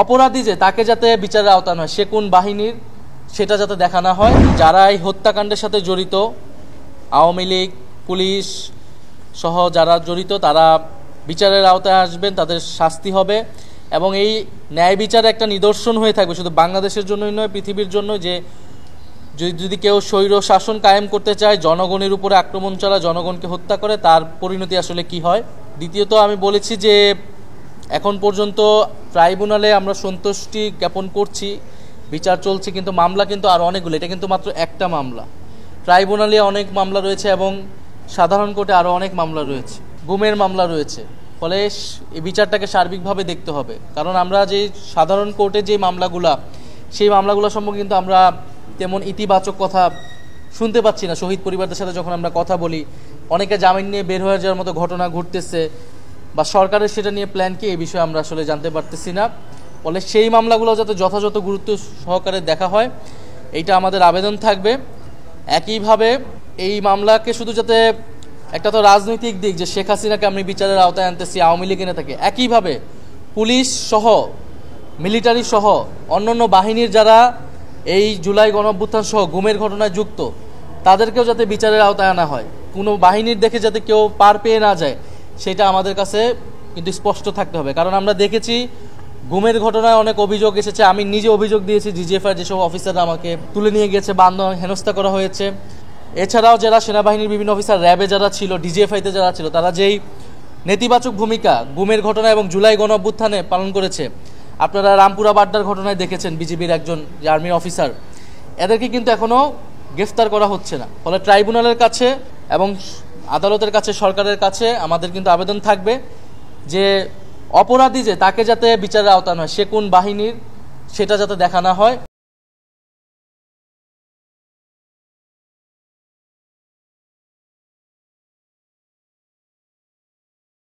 অপরাধী যে তাকে যাতে বিচারের আওতায় নয়, সে কোন বাহিনীর সেটা যাতে দেখা না হয়। যারা এই হত্যাকাণ্ডের সাথে জড়িত, আওয়ামী লীগ, পুলিশ সহ যারা জড়িত, তারা বিচারের আওতায় আসবেন, তাদের শাস্তি হবে। এবং এই ন্যায় বিচারে একটা নিদর্শন হয়ে থাকবে শুধু বাংলাদেশের জন্যই নয়, পৃথিবীর জন্য, যে যদি কেউ স্বৈর শাসন কায়েম করতে চায়, জনগণের উপরে আক্রমণ চালায়, জনগণকে হত্যা করে, তার পরিণতি আসলে কি হয়। দ্বিতীয়ত আমি বলেছি যে এখন পর্যন্ত ট্রাইব্যুনালে আমরা সন্তুষ্টি জ্ঞাপন করছি, বিচার চলছে, কিন্তু মামলা কিন্তু আরও অনেকগুলো, এটা কিন্তু মাত্র একটা মামলা। ট্রাইব্যুনালে অনেক মামলা রয়েছে এবং সাধারণ কোর্টে আরও অনেক মামলা রয়েছে, গুমের মামলা রয়েছে। ফলে এই বিচারটাকে সার্বিকভাবে দেখতে হবে, কারণ আমরা যে সাধারণ কোর্টে যে মামলাগুলা, সেই মামলাগুলো সম্পর্কে কিন্তু আমরা তেমন ইতিবাচক কথা শুনতে পাচ্ছি না। শহীদ পরিবারদের সাথে যখন আমরা কথা বলি, অনেকে জামিন নিয়ে বের হয়ে যাওয়ার মতো ঘটনা ঘটতেছে, বা সরকারের সেটা নিয়ে প্ল্যান কি, এই বিষয়ে আমরা আসলে জানতে পারতেছি না। ফলে সেই মামলাগুলো যাতে যথাযথ গুরুত্ব সহকারে দেখা হয়, এইটা আমাদের আবেদন থাকবে। একইভাবে এই মামলাকে শুধু যাতে, একটা তো রাজনৈতিক দিক যে শেখ হাসিনাকে আমি বিচারের আওতায় আনতেছি, আওয়ামী লীগ এনে থাকে, একইভাবে পুলিশ সহ, মিলিটারি সহ অন্যান্য বাহিনীর যারা এই জুলাই গণঅভ্যুত্থান সহ গুমের ঘটনায় যুক্ত, তাদেরকেও যাতে বিচারের আওতায় আনা হয়। কোনো বাহিনীর দেখে যাতে কেউ পার পেয়ে না যায়, সেটা আমাদের কাছে কিন্তু স্পষ্ট থাকতে হবে। কারণ আমরা দেখেছি গুমের ঘটনায় অনেক অভিযোগ এসেছে, আমি নিজে অভিযোগ দিয়েছি, ডিজিএফআই যেসব অফিসাররা আমাকে তুলে নিয়ে গেছে, হেনস্থা করা হয়েছে। এছাড়াও যারা সেনাবাহিনীর বিভিন্ন অফিসার, র্যাবে যারা ছিল, ডিজিএফআইতে যারা ছিল, তারা যেই নেতিবাচক ভূমিকা গুমের ঘটনা এবং জুলাই গণঅভ্যুত্থানে পালন করেছে, আপনারা রামপুরা বাড্ডার ঘটনায় দেখেছেন, বিজিবির একজন আর্মির অফিসার, এদেরকে কিন্তু এখনও গ্রেফতার করা হচ্ছে না। ফলে ট্রাইব্যুনালের কাছে এবং আদালতের কাছে, সরকারের কাছে আমাদের কিন্তু আবেদন থাকবে যে অপরাধী যে তাকে যাতে বিচারের আওতায় নয়, সে কোন বাহিনীর সেটা যাতে দেখা না হয়।